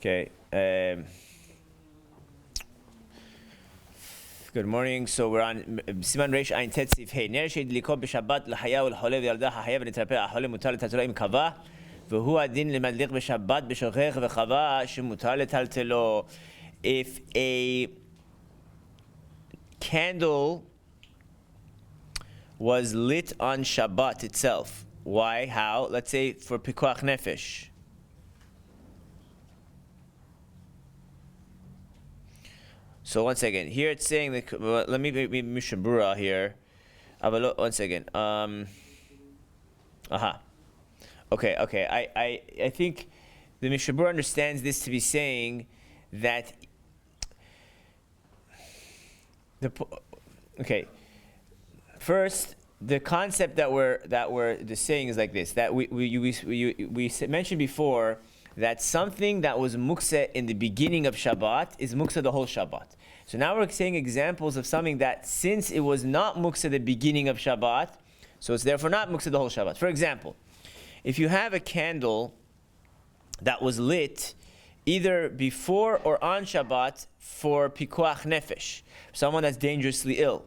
Okay. Good morning. So we're on Siman Reish Ayin Tet Seif Hey. Ner she'idliko b'Shabbat l'haya u'l'holeh v'yalda ha'haya v'nitrapeh ha'holeh mutar letaltelo im kava v'hu adin lemadlik b'Shabbat b'shochech v'chava shemutar letaltelo. If a candle was lit on Shabbat itself, why? How? Let's say for pikuach nefesh. So once again, here it's saying that. Let me read Mishna Berura here. One second. Okay. I think the Mishna Berura understands this to be saying that. First, the concept that we're saying is like this: that we mentioned before that something that was mukse in the beginning of Shabbat is mukse the whole Shabbat. So now we're saying examples of something that since it was not mukse the beginning of Shabbat, so it's therefore not mukse the whole Shabbat. For example, if you have a candle that was lit either before or on Shabbat for pikuach nefesh, someone that's dangerously ill.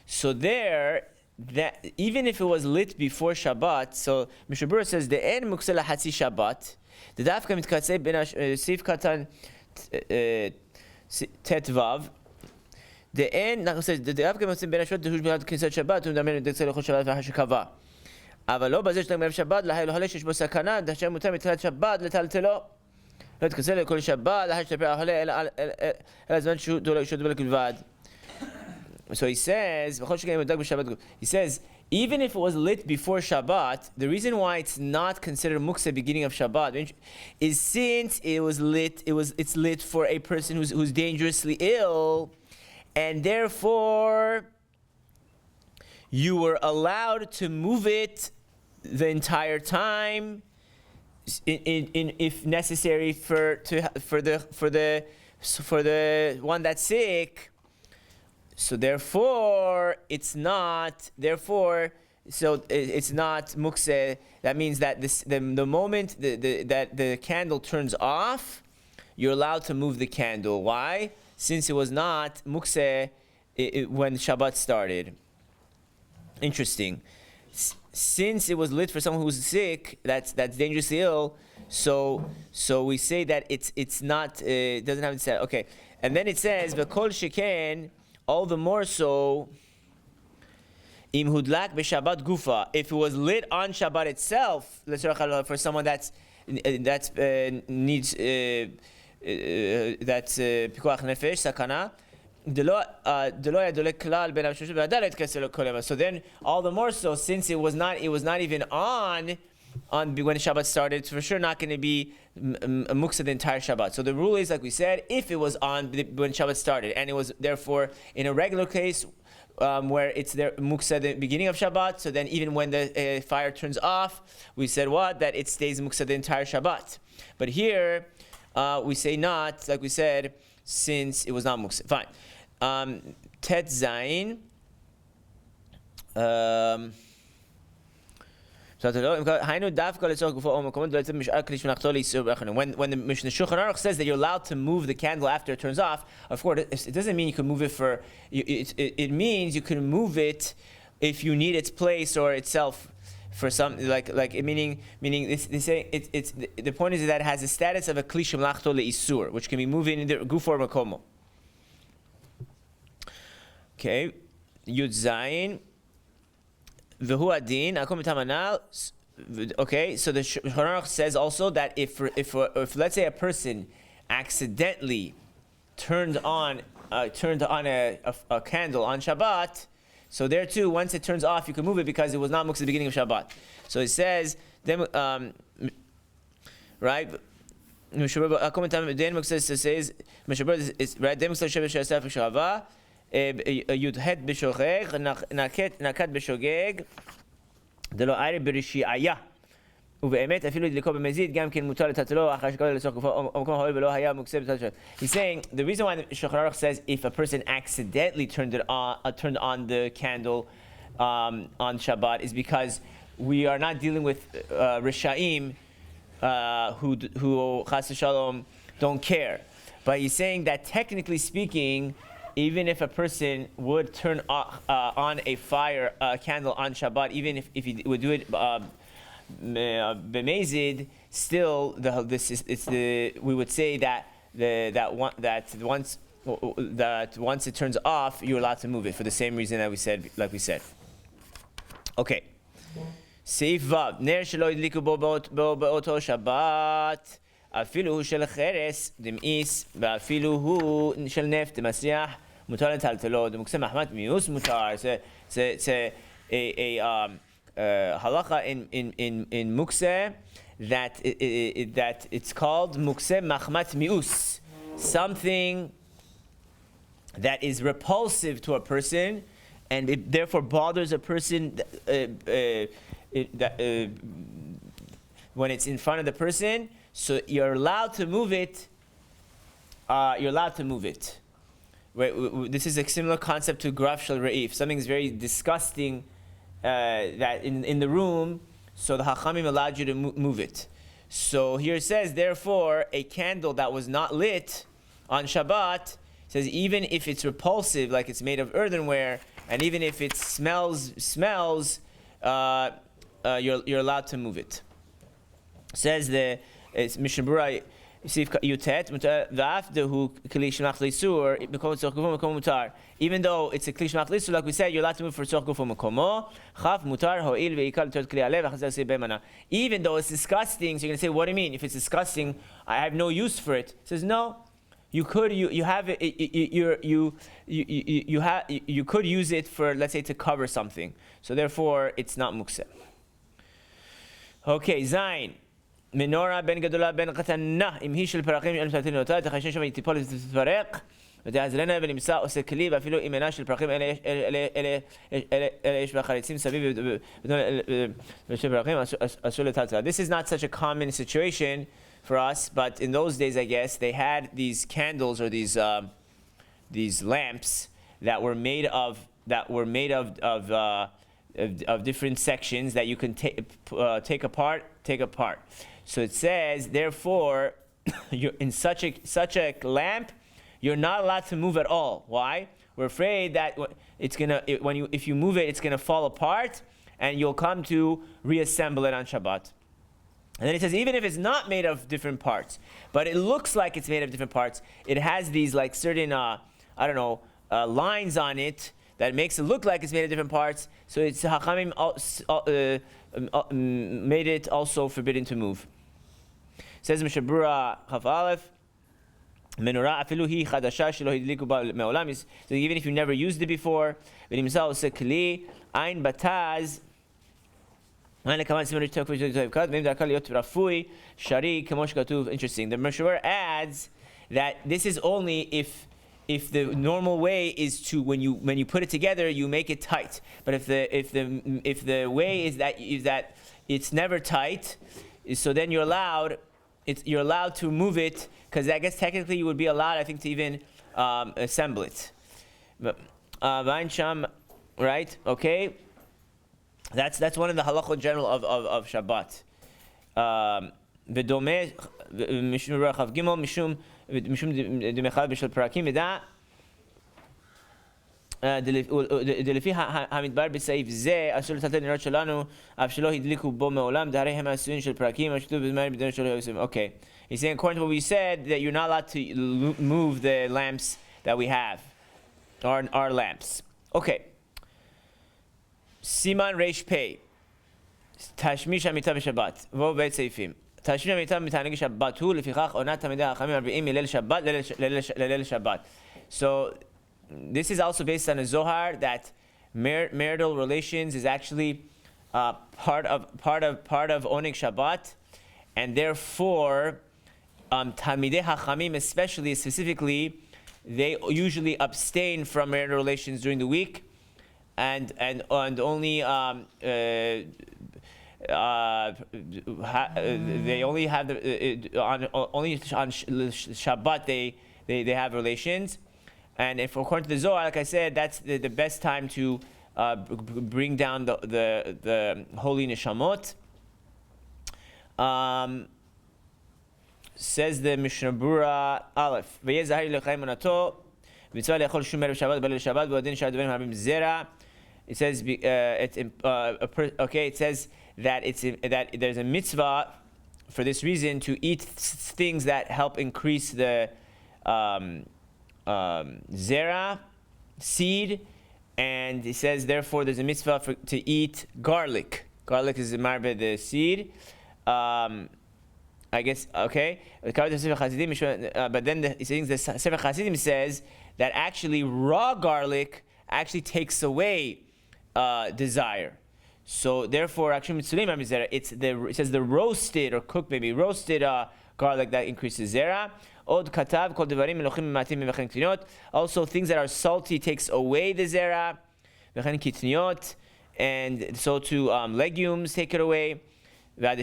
So there, that even if it was lit before Shabbat, so Mishna Berura says the en mukse lahatzi Shabbat. The dafka mitkatze ben Seif katan tetvav. The end says the dafka mitkatze ben Shabbat dehush b'ad kinsat Shabbat u'damer dekse lechol Shabbat v'hashikava. אבל לא בזה שאתה אומר שבת, להלה שיש בו סכנה, דשאר מותר מתחילת שבת לטלטלו. לא תכסה לכל שבת, להש תפר ההולה, אלא זמן שהוא דולק בלבד. So he says, he says, even if it was lit before Shabbat, the reason why it's not considered muksa beginning of Shabbat is since it was lit, it's lit for a person who's dangerously ill, and therefore you were allowed to move it the entire time, if necessary for the one that's sick. So therefore, it's not mukse. That means that the moment that the candle turns off, you're allowed to move the candle. Why? Since it was not mukse when Shabbat started. Interesting. Since it was lit for someone who's sick, that's dangerously ill. So we say that it's not. It doesn't have to say. Okay, and then it says v'kol sheken. All the more so, im hudlak b'Shabbat gufa. If it was lit on Shabbat itself, for someone that's needs that's pikuach nefesh sakana. So then, all the more so, since it was not even on when Shabbat started, it's for sure not going to be muksa the entire Shabbat. So the rule is, like we said, if it was on when Shabbat started, and it was therefore in a regular case where it's there muksa the beginning of Shabbat, so then even when the fire turns off, we said that it stays muksa the entire Shabbat. But here we say not, like we said, since it was not muksa. Fine. Tet Zayin. When the Mishna Shulchan Aruch says that you're allowed to move the candle after it turns off, of course, it doesn't mean you can move it for. It means you can move it if you need its place or itself for some meaning. They say it's the point is that it has the status of a kli shemlachto leisur, which can be moved in either guf or makomo. Okay, Yud Zayin. V'hu adin, okay, so the Shulchan Aruch says also that if let's say a person accidentally turned on a candle on Shabbat, so there too, once it turns off, you can move it because it was not muksa at the beginning of Shabbat. So it says, right? Yudhet b'shogeg, nakat b'shogeg, דלא עיירי ברשיעיה. ובאמת אפילו דלקו במזיד, גם כן מותר לטלטלו אחר שקבל לצורך גופו או מקום ההול ולא היה מוקצה בטלטלו. He's saying, the reason why the Shulchan Aruch says if a person accidentally turned on the candle on Shabbat is because we are not dealing with Risha'im who Chas v'Shalom don't care. But he's saying that technically speaking, even if a person would turn on a candle on Shabbat, even if he would do it b'mezid, still we would say that once it turns off, you're allowed to move it for the same reason that we said. Okay. Seif Vav. Ner shelo yidliku bo be'oto Shabbat. אפילו הוא של חרס דמאיס, ואפילו הוא של נפט דמסריח, מותר לטלטלו, דמוקסה מחמת מיוס מותר. It's a halacha in mukse that it's called mukse mahmat mius, something that is repulsive to a person, and it therefore bothers a person when it's in front of the person. So you're allowed to move it. This is a similar concept to graf shel re'if. Something is very disgusting that in the room, so the hachamim allowed you to move it. So here it says, therefore, a candle that was not lit on Shabbat, says even if it's repulsive, like it's made of earthenware, and even if it smells, you're allowed to move it. Says it's Mishna Berura Siman. Even though it's a kli shemach lisur, like we said, you're allowed to move for tzorch gufo mekomo. Chaf mutar ho'il ve'ikal l'tot kli alev v'chazal sei be'mana. Even though it's disgusting, so you're going to say, what do you mean? If it's disgusting, I have no use for it. It says no. You could use it for, let's say, to cover something. So therefore, it's not mukse. Okay, Zayin. מנורה בין גדולה בין קטנה, אם היא של פרחים אין מטלטלים אותה, תחשב שם היא תיפול ותתפרק, ותעזרנה ונמצא עושה כלי, ואפילו אם אינה של פרחים אלה יש בחריצים סביב ושל פרחים אסור לטלטל. This is not such a common situation for us, but in those days, I guess, they had these candles or these lamps that were made of different sections that you can take apart. So it says, therefore, you're in such a lamp, you're not allowed to move at all. Why? We're afraid that if you move it, it's gonna fall apart, and you'll come to reassemble it on Shabbat. And then it says, even if it's not made of different parts, but it looks like it's made of different parts, it has these like certain lines on it that makes it look like it's made of different parts. So it's Hachamim made it also forbidden to move. Says Mishna Berura Chaf Aleph, Menorah afilu hi chadasha shelo hidliku ba me'olam. So even if you never used it before, v'nimsa ose kli ein bataz. Interesting. The Mishna Berura adds that this is only if the normal way is to when you put it together you make it tight. But if the way is that it's never tight, so then you're allowed to move it, because I guess technically you would be allowed, I think, to even assemble it. Right? Okay. That's one of the halachot general of Shabbat. V'domeh Mishna Berura Chav Gimel mishum demechal b'shel parakim v'da delefי המדבר בסעיף זה אסור לטלטל נרות שלנו אף שלא הדליקו בו מעולם דהרי הם העשויים של פרקים השתו בזמן בדרך שלא יעושים. Okay, he's saying according to what we said that you're not allowed to move the lamps that we have, our lamps. Okay. Siman Reish Pei. תשמיש המיטה בשבת. ובואו בית סעיפים. תשמיש המיטה מתענג שבת הוא, לפיכך עונת תלמידי החכמים הרביעים מליל שבת לליל שבת. So this is also based on a Zohar that marital relations is actually part of owning Shabbat, and therefore Talmidei Hachamim, specifically, they usually abstain from marital relations during the week. And only they only have only on Shabbat they have relations, and if according to the Zohar, like I said, that's the best time to bring down the holy neshamot. Says the Mishna Berura Aleph. V'yeh zahir l'chayim monato. V'mitzvah le'echol shum erev Shabbat b'leil Shabbat v'odin shar dvarim harabim zera. It says it says that that there's a mitzvah for this reason to eat things that help increase the zera seed, and it says therefore there's a mitzvah to eat garlic. Garlic is the seed. I guess, okay. But then the Sefer Chassidim says that actually raw garlic actually takes away desire. So therefore, actually, it says the roasted or cooked, maybe roasted garlic that increases zera. Also, things that are salty takes away the zera. And so too, legumes take it away. And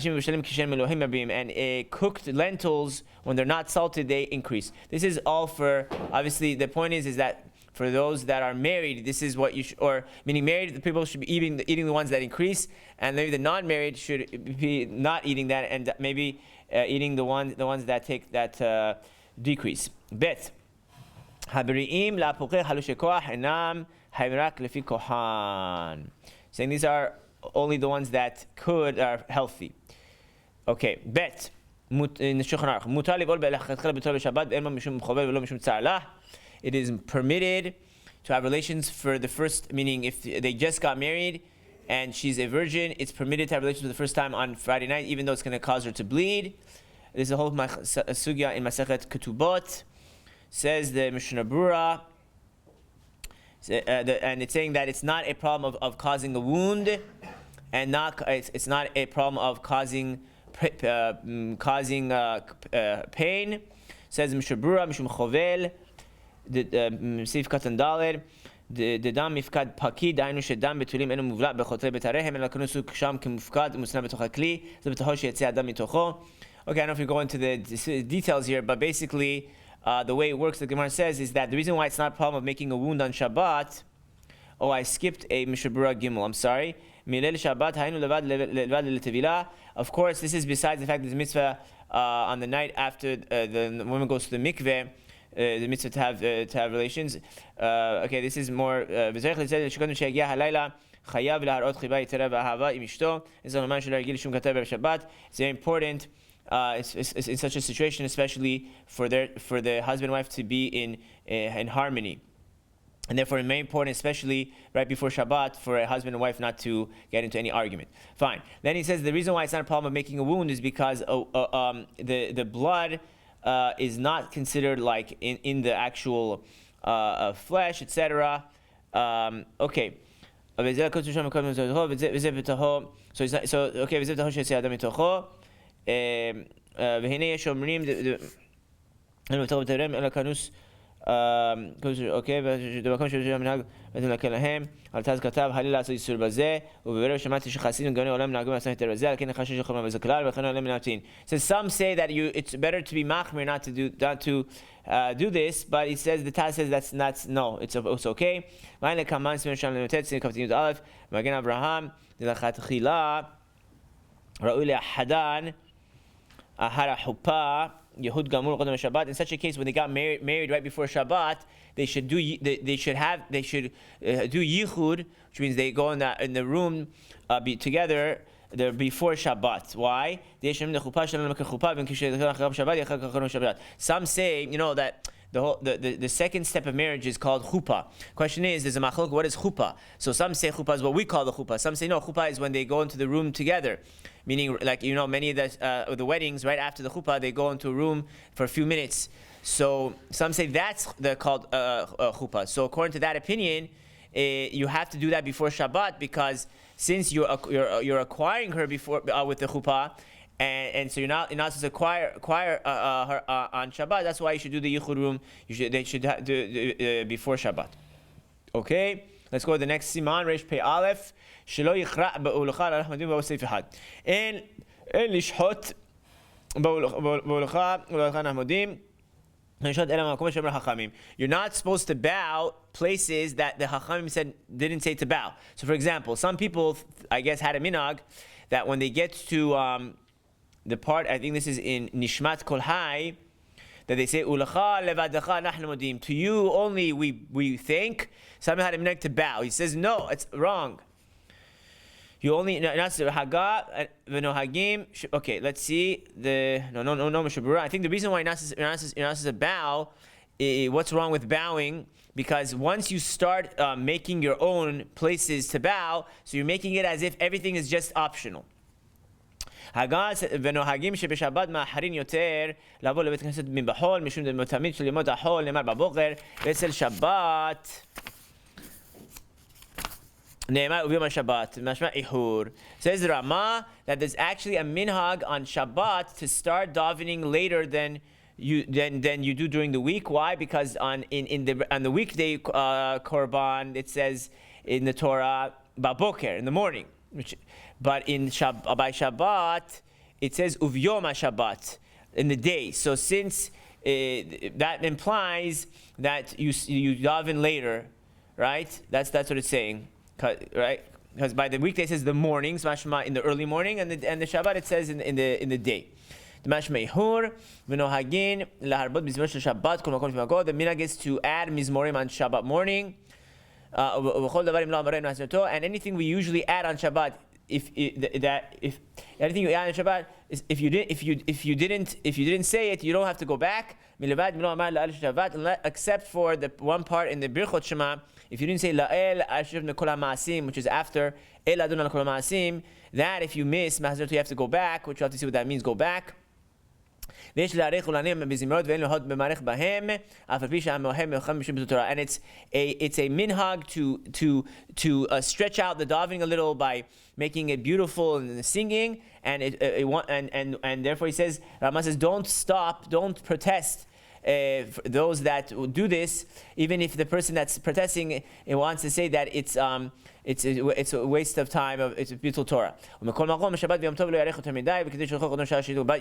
cooked lentils, when they're not salted, they increase. This is all for, obviously, the point is that for those that are married, this is what you should, or meaning married, the people should be eating the ones that increase, and maybe the non-married should be not eating that, and maybe eating the ones that decrease. Bet. Saying these are only the ones that are healthy. Okay, bet. It is permitted to have relations for the first, meaning if they just got married and she's a virgin, it's permitted to have relations for the first time on Friday night, even though it's going to cause her to bleed. There's a whole sugya in Masechet Ketubot. Says the Mishna Berura. And it's saying that it's not a problem of causing a wound, and it's not a problem of causing pain. Says Mishna Berura, Mishum Chovel, Seif Katan Dalet, the dam mifkad pakid, daynu shedam betulim enu muvla bechotrei betarehem ela kanusu ksham kemufkad umusna betoch hakli ze betocho sheyetzeh adam mitocho. Okay, I don't know if we go into the details here, but basically, the way it works, the Gemara says, is that the reason why it's not a problem of making a wound on Shabbat. Oh, I skipped a Mishna Berura Gimel. I'm sorry. Of course, this is besides the fact that the mitzvah on the night after the woman goes to the mikveh, the mitzvah to have relations. Okay, this is more. It's very important. It's in such a situation, especially for the husband and wife to be in harmony, and therefore it's very important, especially right before Shabbat, for a husband and wife not to get into any argument. Fine. Then he says the reason why it's not a problem of making a wound is because the blood is not considered like in the actual flesh, etc. Okay. והנה יש אומרים אוקיי, ובמקום שיש המנהג להקל להם, על תז כתב, הלי לעשות איסור בזה, ובברר שמעתי שחסידים גאוני עולם נהגו לעשות יותר בזה, על כן נחשש שחומר וזה כלל, ולכן עולם מנהגתין. So some say that it's better to be machmir, not to do this, but it says, the Taz says that's no, it's okay. ואין לכמן סמר שם לנותת, סין כפתינות א', מגן אברהם, לכתחילה, ראוי להחדן, ahara chuppah, Yehud Gamur Qadam Shabbat. In such a case, when they got married right before Shabbat, they should do yichud, which means they go in the room together before Shabbat. Why? Some say, that the second step of marriage is called chuppah. Question is, there's a machlok, what is chuppah? So some say chuppah is what we call the chuppah. Some say no, chuppah is when they go into the room together. Meaning, like, many of the weddings, right after the chuppah, they go into a room for a few minutes. So some say that's called chuppah. So according to that opinion, you have to do that before Shabbat, because since you're acquiring her before with the chuppah, and so you're not supposed to acquire her on Shabbat. That's why you should do the yichud room. They should do before Shabbat. Okay, let's go to the next siman. Reish Pei Aleph. Shelo yichra ba'ulecha al ahmadim ba'u seif echad. En lishhot ba'ulecha ahmadim. You're not supposed to bow places that the Chachamim didn't say to bow. So, for example, some people, I guess, had a minhag that when they get to the part, I think this is in Nishmat Kol Hai, that they say, Ulecha levadecha anachnu modim. To you only we thank. Some had a minhag to bow. He says, no, it's wrong. You only haga v'nohagim. Okay, let's see the no Mishna Berura. I think the reason why you're not supposed to bow, what's wrong with bowing? Because once you start making your own places to bow, so you're making it as if everything is just optional. ונוהגים שבשבת מאחרים יותר לבוא לבית כנסת מבחול משום תמיד של ימות החול נאמר בבוקר ואצל שבת נאמר וביום השבת משמע איחור. Says the Rama that there's actually a minhag on Shabbat to start davening later than you do during the week. Why? Because on the weekday korban it says in the Torah baboker in the morning, but by Shabbat it says uvyom Shabbat in the day. So since that implies that you daven later, right? That's what it's saying, right? Because by the weekday it says the mornings, mashma in the early morning, and the Shabbat it says in the day. The minhag is to add mizmorim on Shabbat morning, and anything we usually add on Shabbat. If anything you add on Shabbat, if you didn't say it, you don't have to go back. Except for the one part in the Birchot Shema, if you didn't say La'el Asher Kol HaMa'asim, which is after El Adon Kol HaMa'asim, that if you miss, you have to go back, which you have to see what that means. Go back. And it's a minhag to stretch out the davening a little by making it beautiful and singing, and therefore he says, Rama says, don't stop, don't protest. Those that do this, even if the person that's protesting wants to say that it's a waste of time, it's a beautiful Torah. But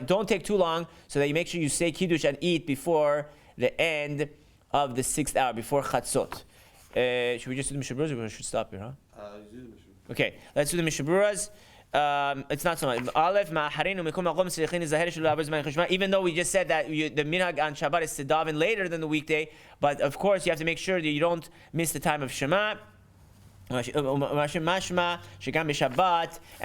don't take too long, so that you make sure you say Kiddush and eat before the end of the 6th hour, before Chatzot. Should we just do the Mishna Beruras, or we should stop here, huh? Okay, let's do the Mishna Beruras. It's not so much. Even though we just said that the minhag on Shabbat is to daven later than the weekday, but of course you have to make sure that you don't miss the time of Shema. And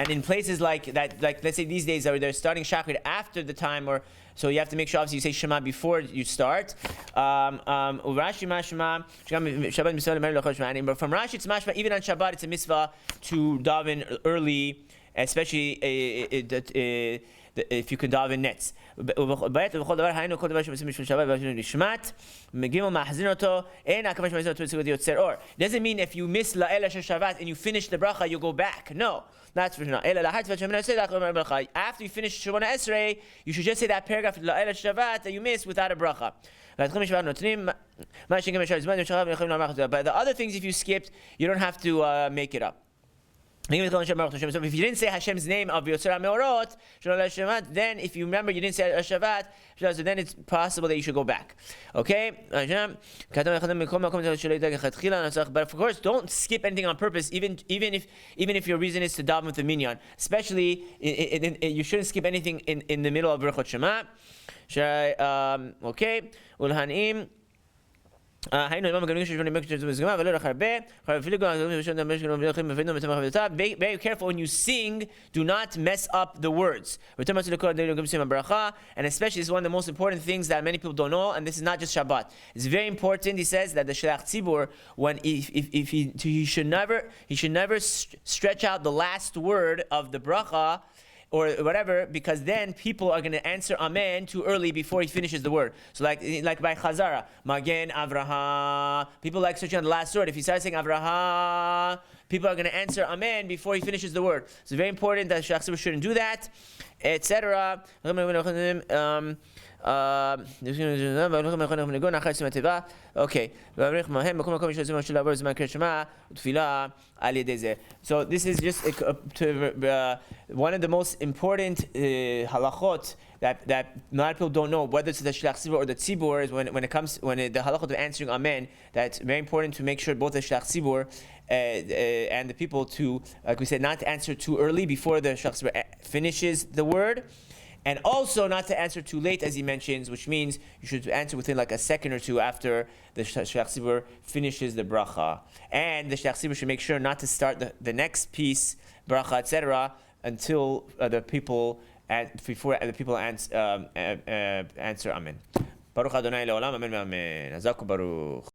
in places like that, like let's say these days they're starting Shachrit after the time, or so you have to make sure obviously you say Shema before you start. But from Rashi it's mashma, even on Shabbat it's a mitzvah to daven early, especially if you can daven nets. Doesn't mean if you miss La'el Asher Shavat and you finish the bracha, you go back. No, that's for sure. After you finish Shemona Esrei, you should just say that paragraph La'el Asher Shavat that you missed without a bracha. But the other things, if you skipped, you don't have to make it up. So if you didn't say Hashem's name of Yotzer HaMeorot, then if you remember you didn't say Shavat, so then it's possible that you should go back. Okay? But of course, don't skip anything on purpose, even if your reason is to daven with the minyan. Especially, you shouldn't skip anything in the middle of Birchot Shema. Okay? Be very careful when you sing, do not mess up the words. And especially, this is one of the most important things that many people don't know, and this is not just Shabbat. It's very important, he says, that the Shelech Tzibur, when he should never stretch out the last word of the bracha, or whatever, because then people are going to answer Amen too early before he finishes the word. So like by Chazara, Magen Avraham, people like searching on the last word. If he starts saying Avraham, people are going to answer Amen before he finishes the word. So it's very important that Shelech Tzibur shouldn't do that, etc. Okay. So this is just one of the most important halachot that a lot of people don't know, whether it's the Shelech Tzibur or the Tzibur, is when the halachot of answering Amen. That's very important to make sure both the Shelech Tzibur and the people to, like we said, not to answer too early before the Shelech Tzibur finishes the word. And also not to answer too late, as he mentions, which means you should answer within like a second or two after the Shliach Tzibur finishes the bracha. And the Shliach Tzibur should make sure not to start the next piece, bracha, etc., until the people answer Amen. Baruch Adonai le'olam, Amen, Amen. Hazaku Baruch.